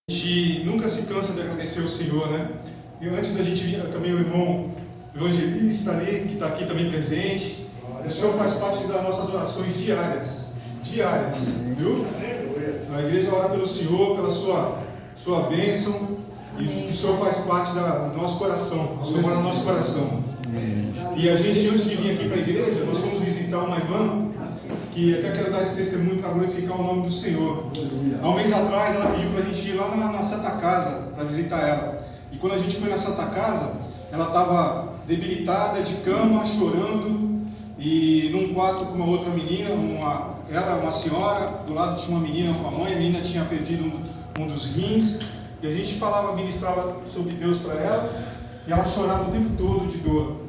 A gente nunca se cansa de agradecer ao Senhor, né? E antes da gente vir, também o irmão evangelista ali, que está aqui também presente. O Senhor faz parte das nossas orações diárias, viu? A igreja ora pelo Senhor, pela sua bênção, e o Senhor faz parte do nosso coração, o Senhor mora no nosso coração. E a gente, antes de vir aqui para a igreja, nós fomos visitar uma irmã, que até quero dar esse testemunho para glorificar o nome do Senhor. Há um mês atrás, ela pediu para a gente ir lá na Santa Casa, para visitar ela. E quando a gente foi na Santa Casa, ela estava debilitada, de cama, chorando, e num quarto com uma outra menina, ela, uma senhora, do lado tinha uma menina com a mãe, a menina tinha perdido um dos rins, e a gente ministrava sobre Deus para ela, e ela chorava o tempo todo de dor.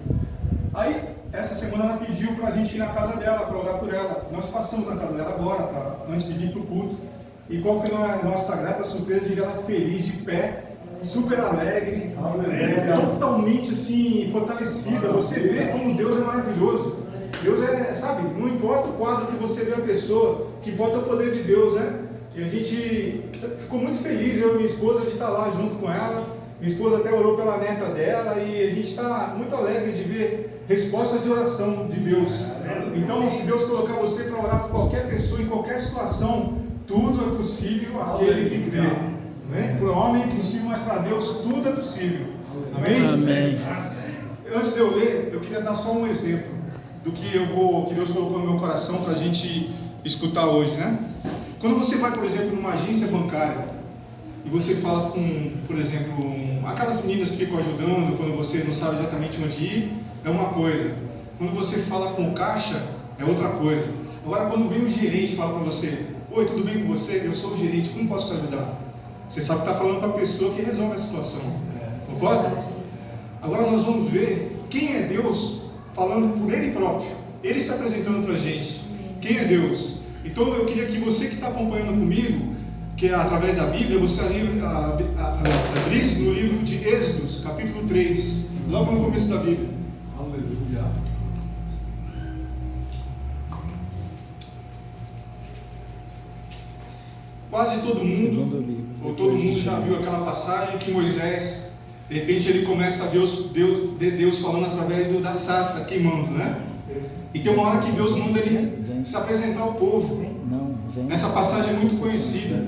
Aí, essa semana ela pediu para a gente ir na casa dela, para orar por ela. Nós passamos na casa dela agora, antes de vir para o culto. E qual que é a nossa grata surpresa de ver ela feliz, de pé, super alegre, totalmente assim, fortalecida. Você vê como Deus é maravilhoso. Deus é, sabe, não importa o quadro que você vê a pessoa, que importa o poder de Deus, né? E a gente ficou muito feliz, eu e minha esposa, de estar lá junto com ela. Minha esposa até orou pela neta dela e a gente está muito alegre de ver resposta de oração de Deus. Então, se Deus colocar você para orar por qualquer pessoa, em qualquer situação, tudo é possível aquele que crê. Né? Para o homem é impossível, mas para Deus tudo é possível. Amém? Amém. Antes de eu ler, eu queria dar só um exemplo do que Deus colocou no meu coração para a gente escutar hoje, né? Quando você vai, por exemplo, numa agência bancária e você fala com, por exemplo, aquelas meninas que ficam ajudando quando você não sabe exatamente onde ir, é uma coisa. Quando você fala com o caixa, é outra coisa. Agora, quando vem o gerente e fala para você: oi, tudo bem com você? Eu sou o gerente, como posso te ajudar? Você sabe que está falando para a pessoa que resolve a situação. Concorda? Agora nós vamos ver quem é Deus falando por Ele próprio. Ele se apresentando para a gente. Quem é Deus? Então eu queria que você que está acompanhando comigo, que é através da Bíblia, você abrisse no livro de Êxodos, capítulo 3, logo no começo da Bíblia. Aleluia. Quase todo mundo já viu aquela passagem que Moisés, de repente ele começa a ver Deus falando através da sarça queimando, né? E tem uma hora que Deus manda ele se apresentar ao povo. Nessa passagem é muito conhecida.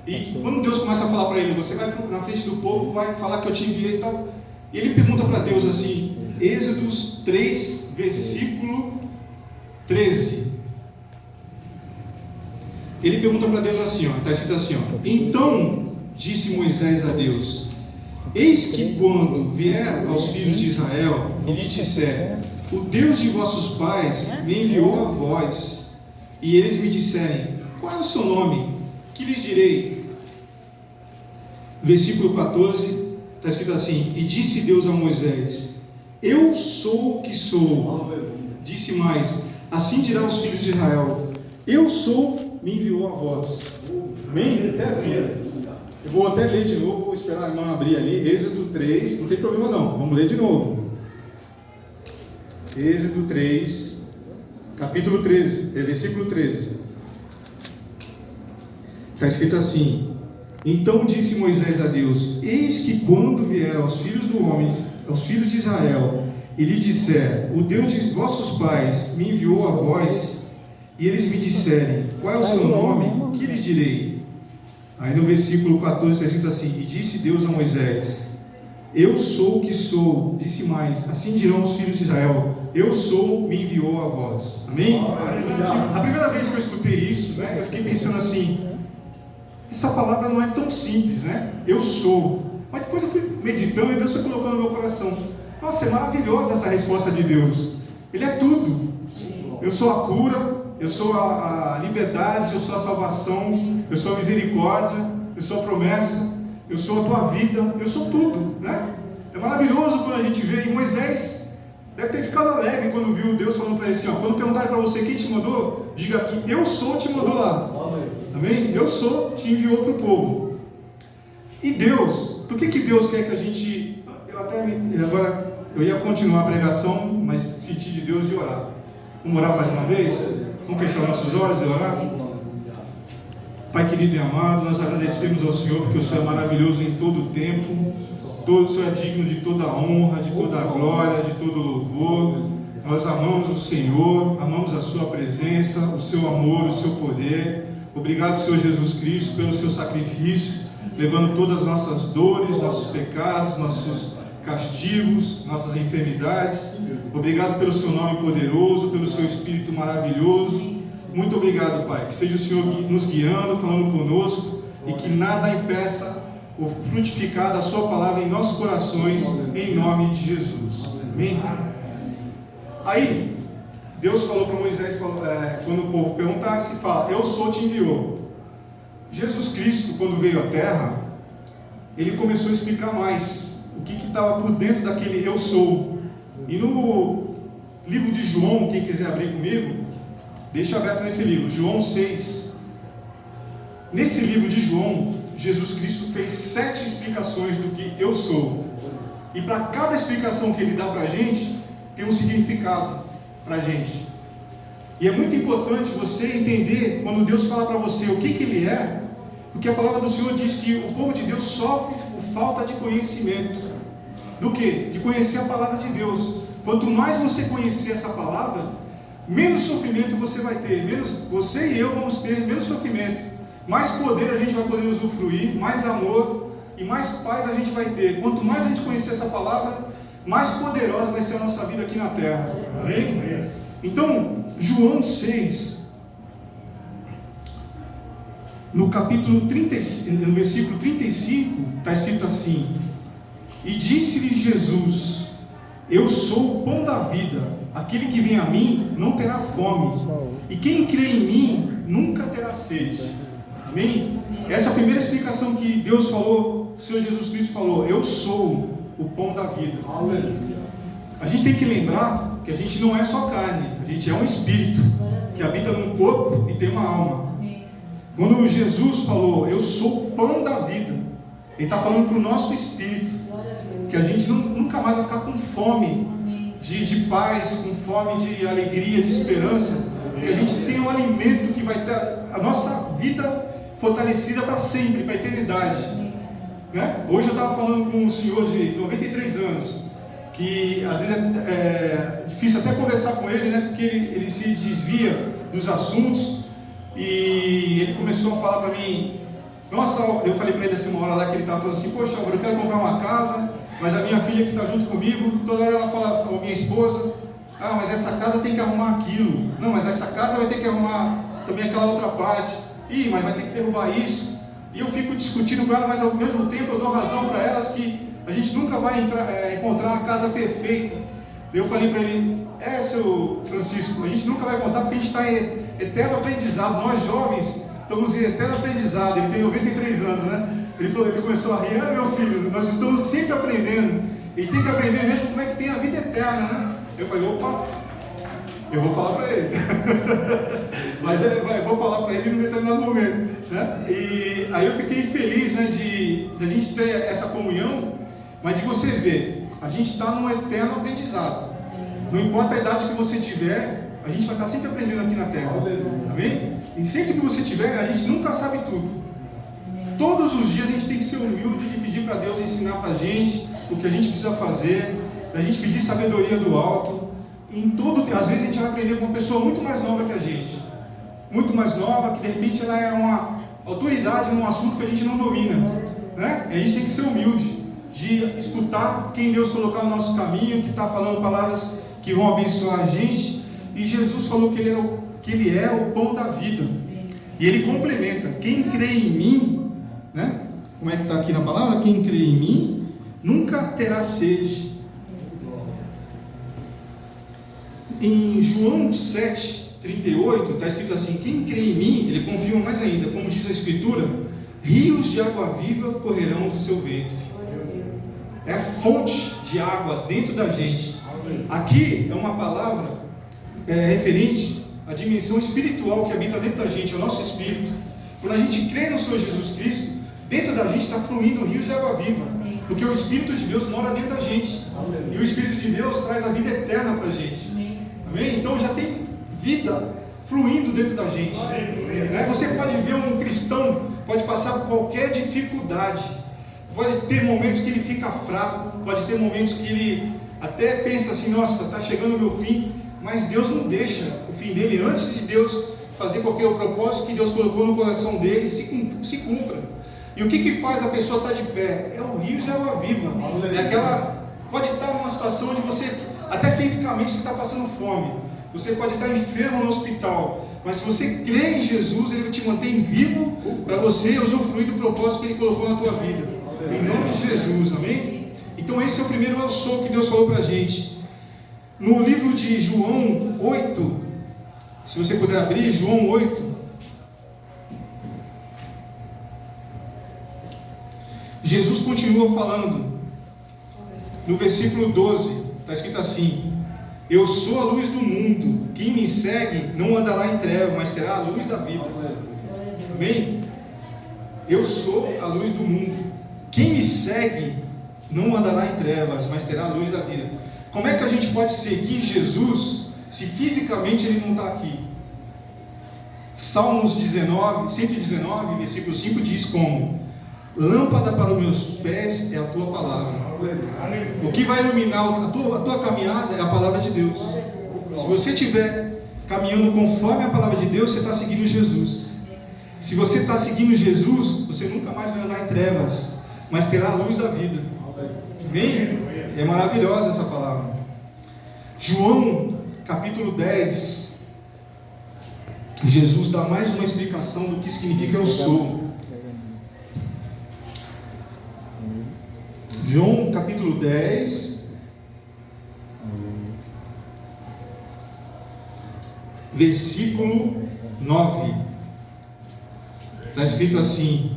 E quando Deus começa a falar para ele: você vai na frente do povo, vai falar que eu te enviei e tal. E ele pergunta para Deus assim, Êxodos 3, versículo 13. Ele pergunta para Deus assim, está escrito assim, então disse Moisés a Deus: eis que quando vier aos filhos de Israel e lhe disser: o Deus de vossos pais me enviou a vós, e eles me disserem: qual é o seu nome? Que lhes direi? Versículo 14, está escrito assim: e disse Deus a Moisés: eu sou o que sou. Disse mais: assim dirá aos filhos de Israel: eu sou, me enviou a vós. Amém? Até aqui. Eu vou até ler de novo, vou esperar a irmã abrir ali, Êxodo 3, não tem problema não, vamos ler de novo. Êxodo 3, capítulo 13, versículo 13. Está escrito assim: então disse Moisés a Deus: eis que quando vier aos filhos do homem, aos filhos de Israel, e lhe disser: o Deus de vossos pais me enviou a vós, e eles me disserem: qual é o seu nome? Que lhes direi? Aí no versículo 14 está escrito assim: e disse Deus a Moisés: eu sou o que sou. Disse mais: assim dirão os filhos de Israel: eu sou, me enviou a vós. Amém? A primeira vez que eu escutei isso, né, eu fiquei pensando assim: essa palavra não é tão simples, né? Eu sou. Mas depois eu fui meditando e Deus foi colocando no meu coração: nossa, é maravilhosa essa resposta de Deus. Ele é tudo. Eu sou a cura, eu sou a liberdade, eu sou a salvação, eu sou a misericórdia, eu sou a promessa, eu sou a tua vida, eu sou tudo, né? É maravilhoso quando a gente vê. E Moisés deve ter ficado alegre quando viu Deus falando para ele assim, quando perguntarem para você quem te mandou, diga aqui: eu sou, te mandou lá. Amém? Eu sou, te enviou para o povo. E Deus, por que Deus quer que a gente... Agora eu ia continuar a pregação, mas senti de Deus de orar. Vamos orar mais uma vez? Vamos fechar nossos olhos e orar? Pai querido e amado, nós agradecemos ao Senhor porque o Senhor é maravilhoso em todo o tempo. O Senhor é digno de toda a honra, de toda a glória, de todo o louvor. Nós amamos o Senhor, amamos a sua presença, o seu amor, o seu poder. Obrigado, Senhor Jesus Cristo, pelo seu sacrifício, levando todas as nossas dores, nossos pecados, nossos castigos, nossas enfermidades. Obrigado pelo seu nome poderoso, pelo seu Espírito maravilhoso. Muito obrigado, Pai. Que seja o Senhor nos guiando, falando conosco, e que nada impeça o frutificar da sua palavra em nossos corações, em nome de Jesus. Amém? Aí, Deus falou para Moisés, quando o povo perguntasse, fala: eu sou, te enviou. Jesus Cristo, quando veio à terra, ele começou a explicar mais o que estava por dentro daquele eu sou. E no livro de João, quem quiser abrir comigo, deixa aberto nesse livro, João 6. Nesse livro de João, Jesus Cristo fez 7 explicações do que eu sou. E para cada explicação que ele dá para a gente, tem um significado para a gente. E é muito importante você entender, quando Deus fala para você o que ele é, porque a palavra do Senhor diz que o povo de Deus sofre por falta de conhecimento. Do que? De conhecer a palavra de Deus. Quanto mais você conhecer essa palavra, menos sofrimento você vai ter, você e eu vamos ter menos sofrimento, mais poder a gente vai poder usufruir, mais amor e mais paz a gente vai ter. Quanto mais a gente conhecer essa palavra, mais poderosa vai ser a nossa vida aqui na terra. Amém? Então, João 6, no capítulo 35, no versículo 35, está escrito assim: e disse-lhe Jesus: eu sou o pão da vida, aquele que vem a mim não terá fome, e quem crê em mim nunca terá sede. Amém? Essa é a primeira explicação que Deus falou, o Senhor Jesus Cristo falou: eu sou o pão da vida. A gente tem que lembrar que a gente não é só carne, a gente é um espírito que habita num corpo e tem uma alma. Quando Jesus falou: eu sou o pão da vida, ele está falando para o nosso espírito, que a gente nunca mais vai ficar com fome de paz, com fome de alegria, de esperança, que a gente tem um alimento que vai ter a nossa vida fortalecida para sempre, para a eternidade, né? Hoje eu estava falando com um senhor de 93 anos, que às vezes é difícil até conversar com ele, né? Porque ele se desvia dos assuntos, e ele começou a falar para mim, nossa, eu falei para ele assim uma hora lá, que ele estava falando assim: poxa, eu quero comprar uma casa, mas a minha filha que está junto comigo, toda hora ela fala, ou minha esposa: ah, mas essa casa tem que arrumar aquilo, não, mas essa casa vai ter que arrumar também aquela outra parte, mas vai ter que derrubar isso. E eu fico discutindo com ela, mas ao mesmo tempo eu dou razão para elas que a gente nunca vai encontrar uma casa perfeita. Eu falei para ele: seu Francisco, a gente nunca vai encontrar porque a gente está em eterno aprendizado. Nós jovens estamos em eterno aprendizado. Ele tem 93 anos, né? Ele começou a rir: meu filho, nós estamos sempre aprendendo, e tem que aprender mesmo como é que tem a vida eterna, né? Eu falei: opa, eu vou falar para ele. Mas eu vou falar para ele em um determinado momento, né? E aí eu fiquei feliz, né, de a gente ter essa comunhão, mas de você ver, a gente está num eterno aprendizado. Não importa a idade que você tiver, a gente vai estar sempre aprendendo aqui na terra. Amém? E sempre que você tiver, a gente nunca sabe tudo. Todos os dias a gente tem que ser humilde de pedir para Deus ensinar para a gente o que a gente precisa fazer, a gente pedir sabedoria do alto. Às vezes a gente vai aprender com uma pessoa muito mais nova que a gente, muito mais nova, que de repente ela é uma autoridade num assunto que a gente não domina, né? E a gente tem que ser humilde de escutar quem Deus colocar no nosso caminho, que está falando palavras que vão abençoar a gente. E Jesus falou que ele é o pão da vida, e ele complementa: quem crê em mim, né? Como é que está aqui na palavra? Quem crê em mim nunca terá sede. Em João 7,38 está escrito assim: quem crê em mim, ele confirma mais ainda, como diz a Escritura: rios de água viva correrão do seu ventre. É a fonte de água dentro da gente. Aqui é uma palavra referente à dimensão espiritual que habita dentro da gente, é o nosso espírito. Quando a gente crê no Senhor Jesus Cristo, dentro da gente está fluindo rios de água viva, porque o Espírito de Deus mora dentro da gente, e o Espírito de Deus traz a vida eterna para a gente. Amém? Então já tem vida fluindo dentro da gente. Né? Você pode ver um cristão, pode passar por qualquer dificuldade, pode ter momentos que ele fica fraco, pode ter momentos que ele até pensa assim, nossa, está chegando o meu fim, mas Deus não deixa o fim dele, antes de Deus fazer qualquer propósito que Deus colocou no coração dele, se cumpra. E o que faz a pessoa estar de pé? É o rio de água viva. É aquela, pode estar numa situação onde você, até fisicamente, você está passando fome. Você pode estar enfermo no hospital, mas se você crê em Jesus, Ele te mantém vivo para você usufruir do propósito que Ele colocou na tua vida. Em nome de Jesus, amém? Então esse é o primeiro eu sou que Deus falou para a gente. No livro de João 8, se você puder abrir, João 8. Jesus continua falando, no versículo 12, está escrito assim: eu sou a luz do mundo, quem me segue não andará em trevas, mas terá a luz da vida. Amém? Eu sou a luz do mundo, quem me segue não andará em trevas, mas terá a luz da vida. Como é que a gente pode seguir Jesus se fisicamente Ele não está aqui? Salmos 119, versículo 5 diz como: lâmpada para os meus pés é a tua palavra. O que vai iluminar a tua caminhada é a palavra de Deus. Se você estiver caminhando conforme a palavra de Deus, você está seguindo Jesus. Se você está seguindo Jesus, você nunca mais vai andar em trevas, mas terá a luz da vida. Amém? É maravilhosa essa palavra. João capítulo 10, Jesus dá mais uma explicação do que significa eu sou. João capítulo 10, versículo 9, está escrito assim: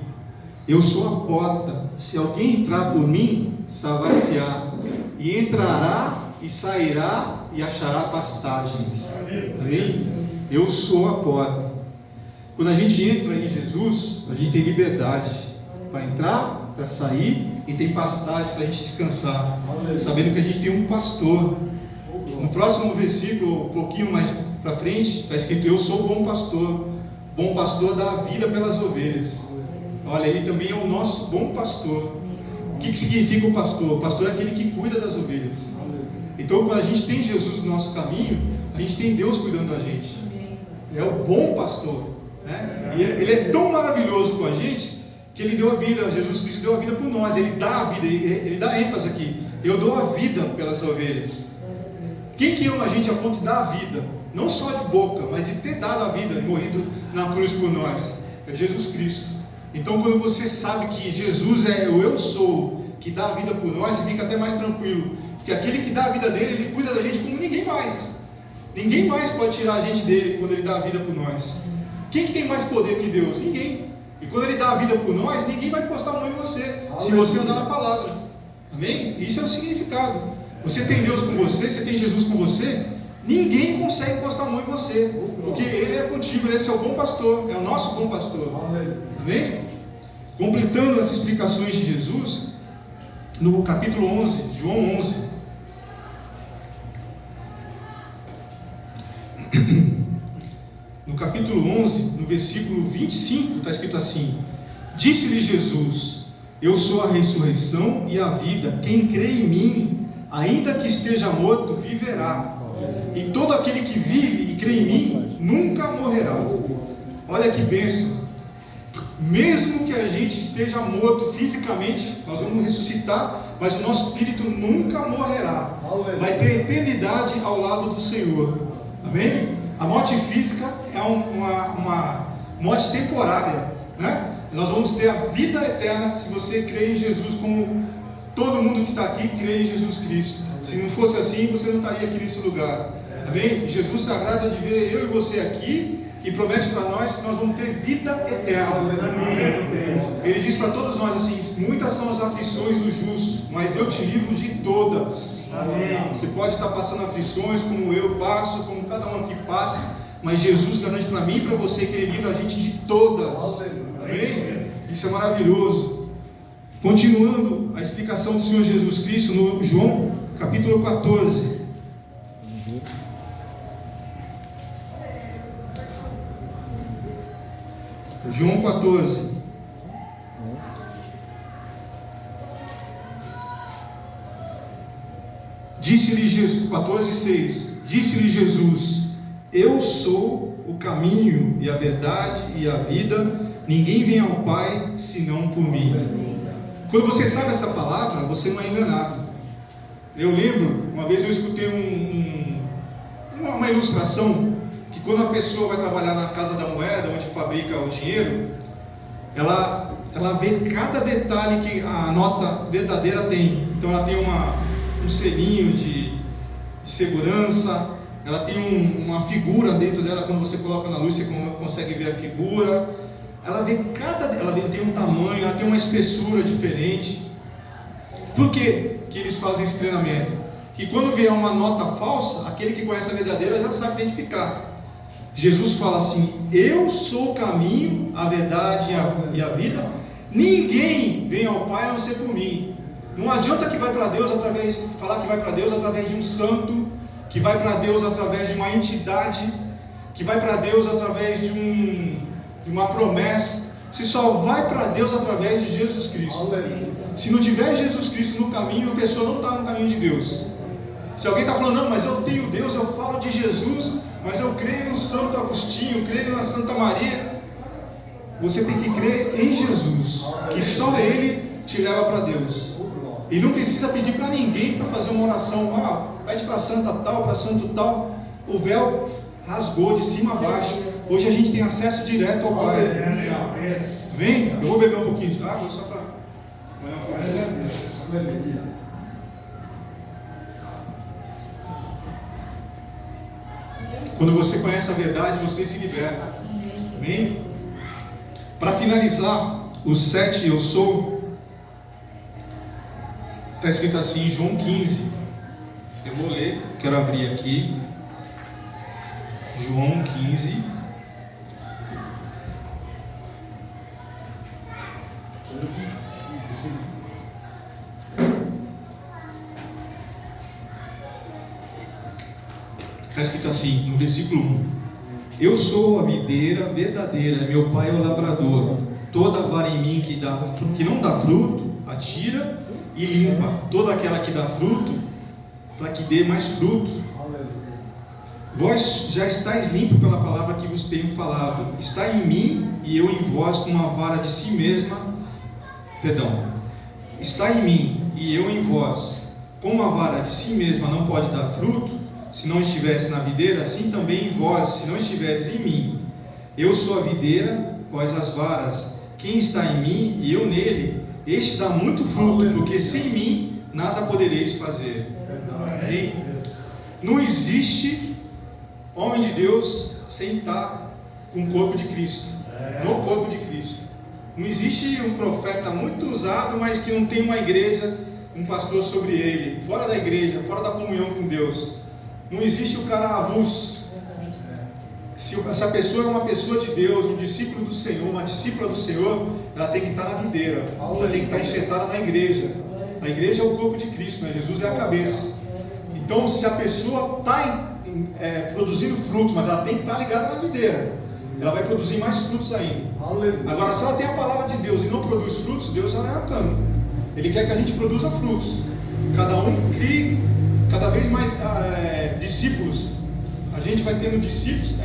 eu sou a porta, se alguém entrar por mim, salvar-se-á, e entrará e sairá e achará pastagens. Amém? Eu sou a porta. Quando a gente entra em Jesus, a gente tem liberdade para entrar, para sair, e tem pastagem para a gente descansar, sabendo que a gente tem um pastor. No próximo versículo, um pouquinho mais para frente, está escrito: eu sou o bom pastor dá a vida pelas ovelhas. Olha, Ele também é o nosso bom pastor. O que significa o pastor? O pastor é aquele que cuida das ovelhas. Então, quando a gente tem Jesus no nosso caminho, a gente tem Deus cuidando da gente. É o bom pastor, né? E Ele é tão maravilhoso com a gente, que Ele deu a vida. Jesus Cristo deu a vida por nós. Ele dá a vida, Ele dá ênfase aqui: eu dou a vida pelas ovelhas. Quem que ama a gente a ponto de dar a vida? Não só de boca, mas de ter dado a vida, morrido na cruz por nós. É Jesus Cristo. Então, quando você sabe que Jesus é o eu sou, que dá a vida por nós, você fica até mais tranquilo. Porque aquele que dá a vida dele, Ele cuida da gente como ninguém mais. Ninguém mais pode tirar a gente dele quando Ele dá a vida por nós. Quem que tem mais poder que Deus? Ninguém. E quando Ele dá a vida por nós, ninguém vai encostar a mão em você, se você andar na palavra. Amém? Isso é o significado. Você tem Deus com você, você tem Jesus com você, ninguém consegue encostar a mão em você, porque Ele é contigo, Ele é seu bom pastor, é o nosso bom pastor. Amém? Completando as explicações de Jesus, no capítulo 11, João 11, no capítulo 11, no versículo 25, está escrito assim: disse-lhe Jesus: eu sou a ressurreição e a vida, quem crê em mim, ainda que esteja morto, viverá, e todo aquele que vive e crê em mim, nunca morrerá. Olha que bênção! Mesmo que a gente esteja morto fisicamente, nós vamos ressuscitar, mas o nosso espírito nunca morrerá, vai ter eternidade ao lado do Senhor. Amém? A morte física é uma morte temporária, né? Nós vamos ter a vida eterna se você crê em Jesus, como todo mundo que está aqui crê em Jesus Cristo. Se não fosse assim, você não estaria aqui nesse lugar. Amém? Jesus se agrada de ver eu e você aqui e promete para nós que nós vamos ter vida eterna. Ele diz para todos nós assim: muitas são as aflições do justo, mas eu te livro de todas. Você pode estar passando aflições como eu passo, como cada um aqui passa, mas Jesus garante para mim e para você que Ele livra a gente de todas. Amém? Isso é maravilhoso. Continuando a explicação do Senhor Jesus Cristo no João capítulo 14. João 14. Disse-lhe Jesus, 14:6. Disse-lhe Jesus: eu sou o caminho e a verdade e a vida. Ninguém vem ao Pai senão por mim. Quando você sabe essa palavra, você não é enganado. Eu lembro, uma vez eu escutei uma ilustração, que quando a pessoa vai trabalhar na Casa da Moeda, onde fabrica o dinheiro, ela vê cada detalhe que a nota verdadeira tem. Então ela tem um selinho de segurança, ela tem uma figura dentro dela. Quando você coloca na luz, você consegue ver a figura. Ela tem um tamanho, ela tem uma espessura diferente. Por que eles fazem esse treinamento? Que quando vier uma nota falsa, aquele que conhece a verdadeira já sabe identificar. Jesus fala assim: eu sou o caminho, a verdade e a vida. Ninguém vem ao Pai a não ser por mim. Não adianta que vai para Deus falar que vai para Deus através de um santo, que vai para Deus através de uma entidade, que vai para Deus através de uma promessa. Você só vai para Deus através de Jesus Cristo. Se não tiver Jesus Cristo no caminho, a pessoa não está no caminho de Deus. Se alguém está falando, não, mas eu tenho Deus, eu falo de Jesus, mas eu creio no Santo Agostinho, eu creio na Santa Maria. Você tem que crer em Jesus, que só Ele te leva para Deus. E não precisa pedir para ninguém para fazer uma oração. Vai para Santa tal, para Santo tal. O véu rasgou de cima a baixo. Hoje a gente tem acesso direto ao Pai. Vem, eu vou beber um pouquinho de água só para... Quando você conhece a verdade, você se liberta. Amém? Para finalizar, o 7 eu sou, está escrito assim em João 15. Eu vou ler, quero abrir aqui. João 15. Está escrito assim, no versículo 1: eu sou a videira verdadeira, meu pai é o lavrador. Toda vara em mim que não dá fruto, atira e limpa. Toda aquela que dá fruto, para que dê mais fruto. Vós já estáis limpos pela palavra que vos tenho falado. Está em mim e eu em vós, como uma vara de si mesma. Está em mim e eu em vós, como a vara de si mesma não pode dar fruto, se não estivesse na videira, assim também em vós, se não estiveres em mim. Eu sou a videira, vós as varas. Quem está em mim e eu nele, este dá muito fruto, porque sem mim nada podereis fazer. Amém? Não existe homem de Deus sem estar com o corpo de Cristo, no corpo de Cristo. Não existe um profeta muito usado, mas que não tem uma igreja, um pastor sobre ele, fora da igreja, fora da comunhão com Deus. Não existe o cara avulso. Se essa pessoa é uma pessoa de Deus, um discípulo do Senhor, uma discípula do Senhor, ela tem que estar na videira, ela tem que estar enxertada na igreja. A igreja é o corpo de Cristo, né? Jesus é a cabeça. Então, se a pessoa está produzindo frutos, mas ela tem que estar ligada na videira, ela vai produzir mais frutos ainda. Agora, se ela tem a palavra de Deus e não produz frutos, Deus está arrancando. Ele quer que a gente produza frutos. Cada um crie cada vez mais discípulos. A gente vai tendo discípulos.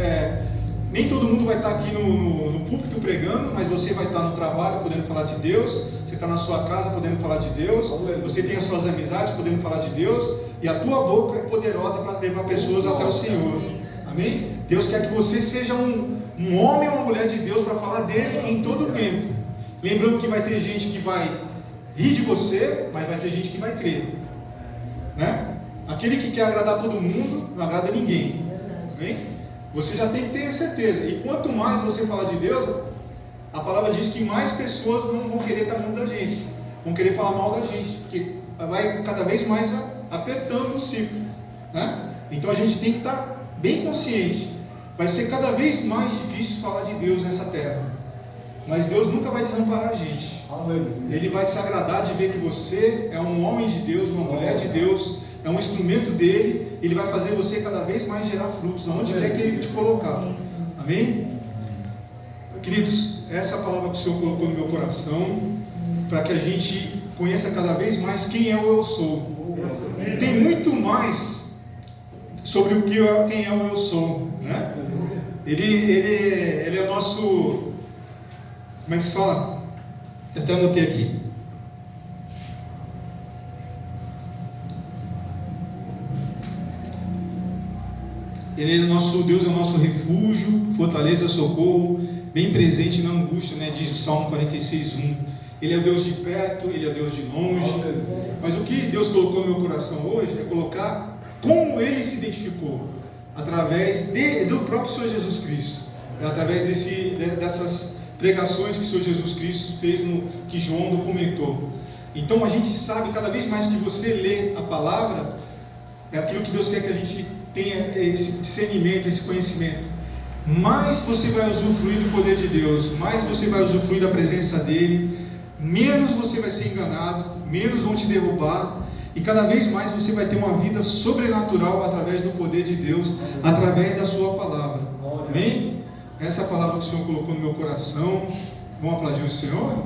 Nem todo mundo vai estar aqui no púlpito pregando, mas você vai estar no trabalho podendo falar de Deus. Você está na sua casa podendo falar de Deus. Você tem as suas amizades podendo falar de Deus. E a tua boca é poderosa para levar pessoas até o Senhor. Amém? Deus quer que você seja um homem ou uma mulher de Deus para falar dele em todo o tempo. Lembrando que vai ter gente que vai rir de você, mas vai ter gente que vai crer, né? Aquele que quer agradar todo mundo não agrada ninguém. Amém? Você já tem que ter certeza. E quanto mais você falar de Deus, a palavra diz que mais pessoas não vão querer estar junto da gente, vão querer falar mal da gente, porque vai cada vez mais apertando o ciclo, né? Então a gente tem que estar bem consciente. Vai ser cada vez mais difícil falar de Deus nessa terra, mas Deus nunca vai desamparar a gente. Ele vai se agradar de ver que você é um homem de Deus, uma mulher de Deus, é um instrumento dele. Ele vai fazer você cada vez mais gerar frutos, aonde quer que ele te colocar. Amém? Queridos, essa é a palavra que o Senhor colocou no meu coração, para que a gente conheça cada vez mais quem é o eu sou. Tem muito mais sobre quem é o eu sou, né? Ele é o nosso, como é que se fala? Eu até anotei aqui. Ele é o nosso Deus, é o nosso refúgio, fortaleza, socorro, bem presente na angústia, né? Diz o Salmo 46:1. Ele é o Deus de perto, Ele é o Deus de longe. Mas o que Deus colocou no meu coração hoje é colocar como Ele se identificou, através do próprio Senhor Jesus Cristo, através dessas pregações que o Senhor Jesus Cristo fez, que João documentou. Então a gente sabe, cada vez mais que você lê a palavra, é aquilo que Deus quer que a gente tenha, esse discernimento, esse conhecimento. Mais você vai usufruir do poder de Deus, mais você vai usufruir da presença dEle, menos você vai ser enganado, menos vão te derrubar, e cada vez mais você vai ter uma vida sobrenatural através do poder de Deus, através da sua palavra. Amém? Essa é a palavra que o Senhor colocou no meu coração. Vamos aplaudir o Senhor?